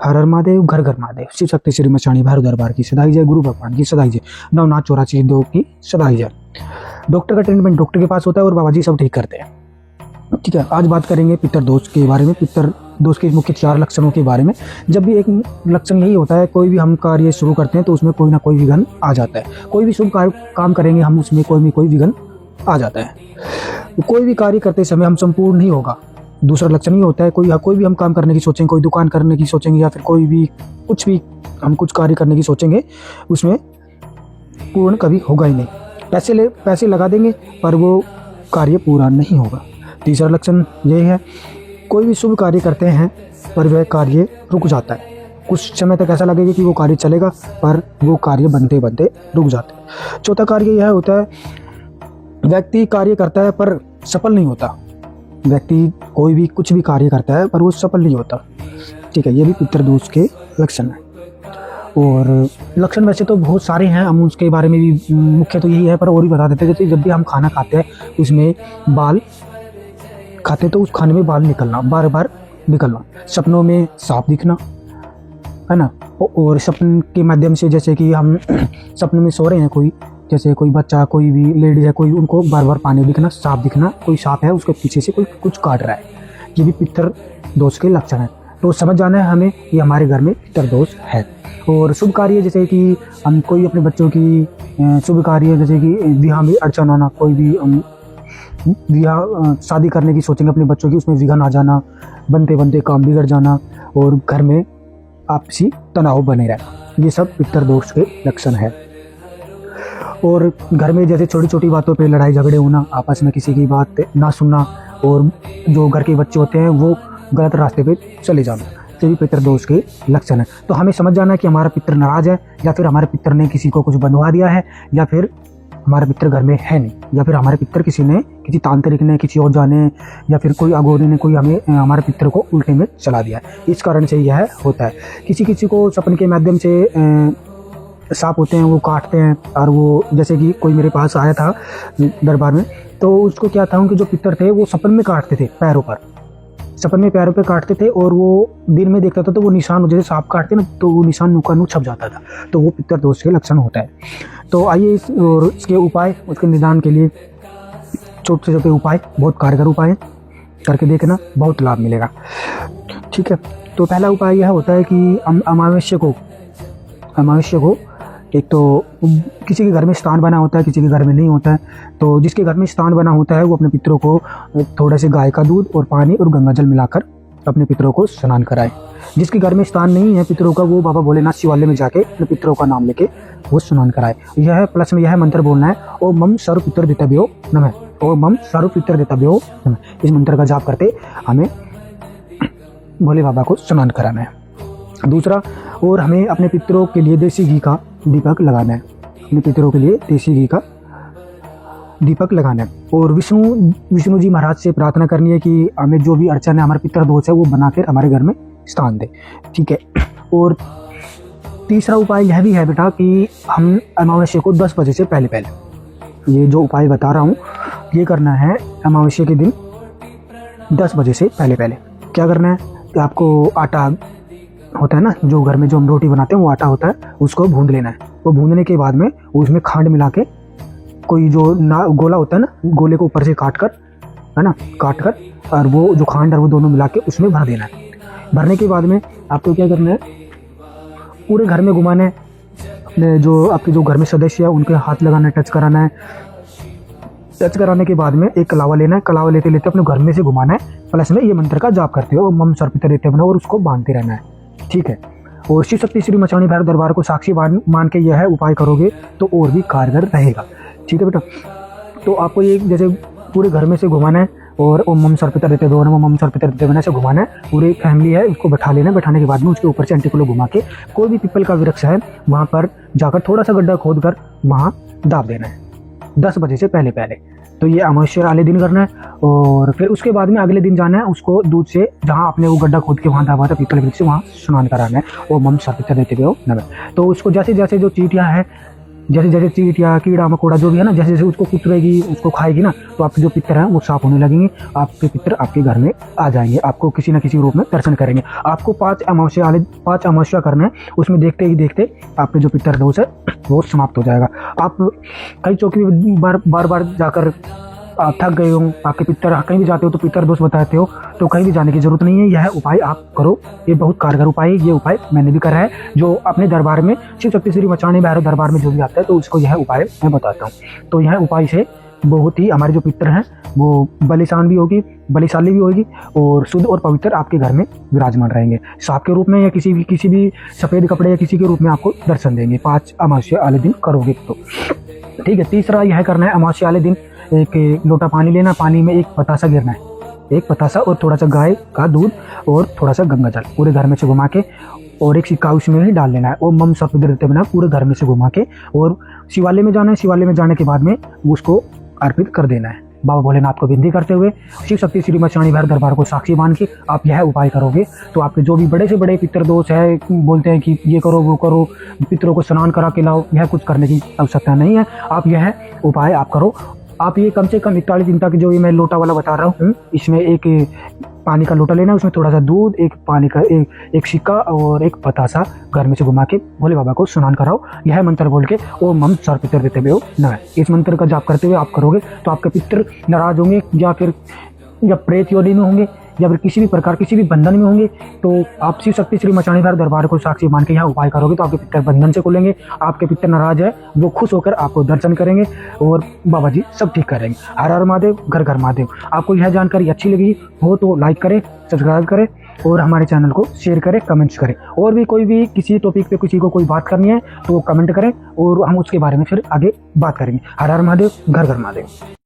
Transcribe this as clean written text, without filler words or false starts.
हर हर महादेव, घर घर महादेव। शिव शक्ति श्री मचाणी भैरव दरबार की सदाई जय, गुरु भगवान की सदाई जय, नवनाथ 84 दो की सदाई जय। डॉक्टर का ट्रीटमेंट डॉक्टर के पास होता है और बाबा जी सब ठीक करते हैं। ठीक है, आज बात करेंगे पितर दोष के बारे में, पितर दोष के मुख्य 4 लक्षणों के बारे में। जब भी एक लक्षण यही होता है, कोई भी हम कार्य शुरू करते हैं तो उसमें कोई ना कोई विघ्न आ जाता है। कोई भी शुभ काम करेंगे हम, उसमें कोई भी कोई विघ्न आ जाता है। कोई भी कार्य करते समय हम संपूर्ण नहीं होगा। दूसरा लक्षण ये होता है, कोई भी हम काम करने की सोचेंगे, कोई दुकान करने की सोचेंगे या फिर कोई भी हम कुछ कार्य करने की सोचेंगे, उसमें पूर्ण कभी होगा ही नहीं। पैसे लगा देंगे पर वो कार्य पूरा नहीं होगा। तीसरा लक्षण ये है, कोई भी शुभ कार्य करते हैं पर वह कार्य रुक जाता है। कुछ समय तक ऐसा लगेगा कि वो कार्य चलेगा पर वो कार्य बनते बनते रुक जाते हैं। चौथा कार्य यह होता है, व्यक्ति कार्य करता है पर सफल नहीं होता। व्यक्ति कोई भी कुछ भी कार्य करता है पर वो सफल नहीं होता। ठीक है, ये भी पितर दोष के लक्षण है। और लक्षण वैसे तो बहुत सारे हैं, हम उसके बारे में भी मुख्य तो यही है, पर और भी बता देते हैं। जैसे जब भी हम खाना खाते हैं उसमें बाल खाते तो उस खाने में बाल निकलना, बार बार निकलना, सपनों में सांप दिखना, है ना। और सपन के माध्यम से जैसे कि हम सपने में सो रहे हैं, कोई जैसे कोई बच्चा, कोई भी लेडीज है, कोई उनको बार बार पानी दिखना, सांप दिखना, कोई सांप है उसके पीछे से कोई कुछ काट रहा है, ये भी पितर दोष के लक्षण है। तो समझ जाना है हमें ये हमारे घर में पितर दोष है। और शुभ कार्य जैसे कि हम कोई अपने बच्चों की शुभ कार्य जैसे कि विवाह में अड़चन आना, कोई भी विवाह शादी करने की सोचेंगे अपने बच्चों की, उसमें विघ्न आ जाना, बनते बनते काम बिगड़ जाना और घर में आपसी तनाव बने रहना, ये सब पितर दोष के लक्षण है। और घर में जैसे छोटी छोटी बातों पे लड़ाई झगड़े होना, आपस में किसी की बात ना सुनना और जो घर के बच्चे होते हैं वो गलत रास्ते पे चले जाना, ये भी पितर दोष के लक्षण है। तो हमें समझ जाना है कि हमारा पितर नाराज है, या फिर हमारे पितर ने किसी को कुछ बंधवा दिया है, या फिर हमारा पितर घर में है नहीं, या फिर हमारे पितर किसी तांत्रिक ने, किसी और जाने या फिर कोई अघोरी ने कोई हमारे पितर को उल्टे में चला दिया। इस कारण से यह होता है। किसी को सपने के माध्यम से सांप होते हैं, वो काटते हैं। और वो जैसे कि कोई मेरे पास आया था दरबार में, तो उसको क्या था, उनके जो पितर थे वो सपन में काटते थे, पैरों पर, सपन में पैरों पे काटते थे। और वो दिन में देखता था तो वो निशान, जैसे सांप काटते ना तो वो निशान नुका नु छप जाता था, तो वो पितर दोष के लक्षण होता है। तो आइए और इसके उपाय, उसके निदान के लिए छोटे से छोटे उपाय, बहुत कारगर उपाय करके देखना, बहुत लाभ मिलेगा। ठीक है, तो पहला उपाय यह होता है कि अमावस्या को एक तो किसी के घर में स्थान बना होता है, किसी के घर में नहीं होता है, तो जिसके घर में स्थान बना होता है वो अपने पितरों को थोड़ा से गाय का दूध और पानी और गंगा जल मिलाकर अपने पितरों को स्नान कराए। जिसके घर में स्थान नहीं है पितरों का, वो बाबा भोलेनाथ शिवालय में जाके अपने पितरों का नाम लेके वो स्नान कराए। यह प्लस में यह मंत्र बोलना है, ओम मम सर्व पितर देतभ्यो नमः, ओम मम सर्व पितर देतभ्यो नमः। इस मंत्र का जाप करते हमें भोले बाबा को स्नान कराना है। दूसरा, और हमें अपने पितरों के लिए देसी घी का दीपक लगाना है, अपने पितरों के लिए देसी घी का दीपक लगाना है। और विष्णु जी महाराज से प्रार्थना करनी है कि हमें जो भी अड़चन है, हमारे पितर दोष है, वो बनाकर हमारे घर में स्थान दे। ठीक है, और तीसरा उपाय यह भी है बेटा कि हम अमावस्या को 10 बजे से पहले, ये जो उपाय बता रहा हूँ ये करना है अमावस्या के दिन 10 बजे से पहले। क्या करना है कि आपको आटा होता है ना, जो घर में जो हम रोटी बनाते हैं वो आटा होता है, उसको भून लेना है। वो भूनने के बाद में उसमें खांड मिला के, कोई जो गोला होता है ना, गोले को ऊपर से काट कर और वो जो खांड है वो दोनों मिला के उसमें भर देना है। भरने के बाद में आपको क्या करना है, पूरे घर में घुमाना है, अपने जो आपके जो घर में सदस्य है उनके हाथ लगाना है, टच कराना है। टच कराने के बाद में एक कलावा लेना है, कलावा लेते लेते अपने घर में से घुमाना है, प्लस में ये मंत्र का जाप करते हो, मम सर्व पितर देतभ्यो, और उसको बांधते रहना है। ठीक है, और शिव शक्ति श्री मचाणी भैरव दरबार को साक्षी मान के यह उपाय करोगे तो और भी कारगर रहेगा। ठीक है बेटा, तो आपको ये जैसे पूरे घर में से घुमाना है और ओम मम सर्व पितर देतभ्यो नमः, मम सर्व पितर देतभ्यो से घुमाना है। पूरी फैमिली है उसको बैठा लेना है। बैठाने के बाद में उसके ऊपर से एंटीक्लो घुमा के कोई भी पीपल का वृक्ष है वहाँ पर जाकर थोड़ा सा गड्ढा खोद कर वहाँ दाब देना है 10 बजे से पहले। तो ये अमावस्या वाले दिन करना है। और फिर उसके बाद में अगले दिन जाना है, उसको दूध से जहाँ आपने वो गड्ढा खोद के वहाँ दाबा था पीपल वृक्ष से, वहाँ स्नान कराना है, और मम सर्व पितर देतभ्यो नमः। तो उसको जैसे जैसे जो चींटियाँ हैं जैसे जैसे चीट या कीड़ा मकोड़ा जो भी है ना, जैसे जैसे उसको कुतरेगी, उसको खाएगी ना, तो आपके जो पितर हैं वो साफ होने लगेंगे। आपके पितर आपके घर में आ जाएंगे, आपको किसी न किसी रूप में दर्शन करेंगे। आपको 5 अमावस्या करना है, उसमें देखते ही देखते आपके जो पितर दोष है वो समाप्त हो जाएगा। आप कई चौकी में बार बार जाकर आप थक गए हो, आपके पितर कहीं भी जाते हो तो पितर दोष बताते हो, तो कहीं भी जाने की जरूरत नहीं है। यह उपाय आप करो, ये बहुत कारगर उपाय है। ये उपाय मैंने भी करा है, जो अपने दरबार में शिव शक्ति श्री मचानी भैरव दरबार में जो भी आता है तो उसको यह उपाय मैं बताता हूँ। तो यह उपाय से बहुत ही हमारे जो पितर हैं वो बलिशाली भी होगी और शुद्ध और पवित्र आपके घर में विराजमान रहेंगे। सांप के रूप में या किसी भी सफ़ेद कपड़े या किसी के रूप में आपको दर्शन देंगे 5 अमावस्या वाले दिन करोगे तो। ठीक है, तीसरा यह करना है, अमावस्या वाले दिन एक लोटा पानी लेना, पानी में एक पतासा गिरना है, एक पतासा और थोड़ा सा गाय का दूध और थोड़ा सा गंगा जल पूरे घर में से घुमा के, और एक सिक्का उसमें ही डाल लेना है। और मम सर्प देते बिना पूरे घर में से घुमा के और शिवालय में जाना है। शिवालय में जाने के बाद में उसको अर्पित कर देना है। बाबा भोलेनाथ को विनती करते हुए शिव शक्ति श्री मचानी भैरव दरबार को साक्षी मान के आप यह उपाय करोगे तो आपके जो भी बड़े से बड़े पितर दोष है, बोलते हैं कि ये करो वो करो, पितरों को स्नान करा के लाओ, यह कुछ करने की आवश्यकता नहीं है। आप यह उपाय आप करो। आप ये कम से कम 41 दिन तक, जो ये मैं लोटा वाला बता रहा हूँ, इसमें एक पानी का लोटा लेना है, उसमें थोड़ा सा दूध, एक पानी का एक सिक्का और एक पतासा घर में से घुमा के भोले बाबा को स्नान कराओ। यह मंत्र बोल के ओम मम सर पितर देते हुए न, इस मंत्र का जाप करते हुए आप करोगे तो आपके पितर नाराज होंगे या प्रेत योनि में होंगे या फिर किसी भी प्रकार किसी भी बंधन में होंगे, तो आप शिव शक्ति श्री मचानी भैरव दरबार को साक्षी मान के यह उपाय करोगे तो आपके पितर बंधन से खुलेंगे। आपके पितर नाराज है वो खुश होकर आपको दर्शन करेंगे और बाबा जी सब ठीक करेंगे। हर हर महादेव, घर घर महादेव। आपको यह जानकारी अच्छी लगी हो तो लाइक करें, सब्सक्राइब करें और हमारे चैनल को शेयर करें, कमेंट्स करें। और भी कोई भी किसी टॉपिक पे किसी को कोई बात करनी है तो कमेंट करें और हम उसके बारे में फिर आगे बात करेंगे। हर हर महादेव, घर घर महादेव।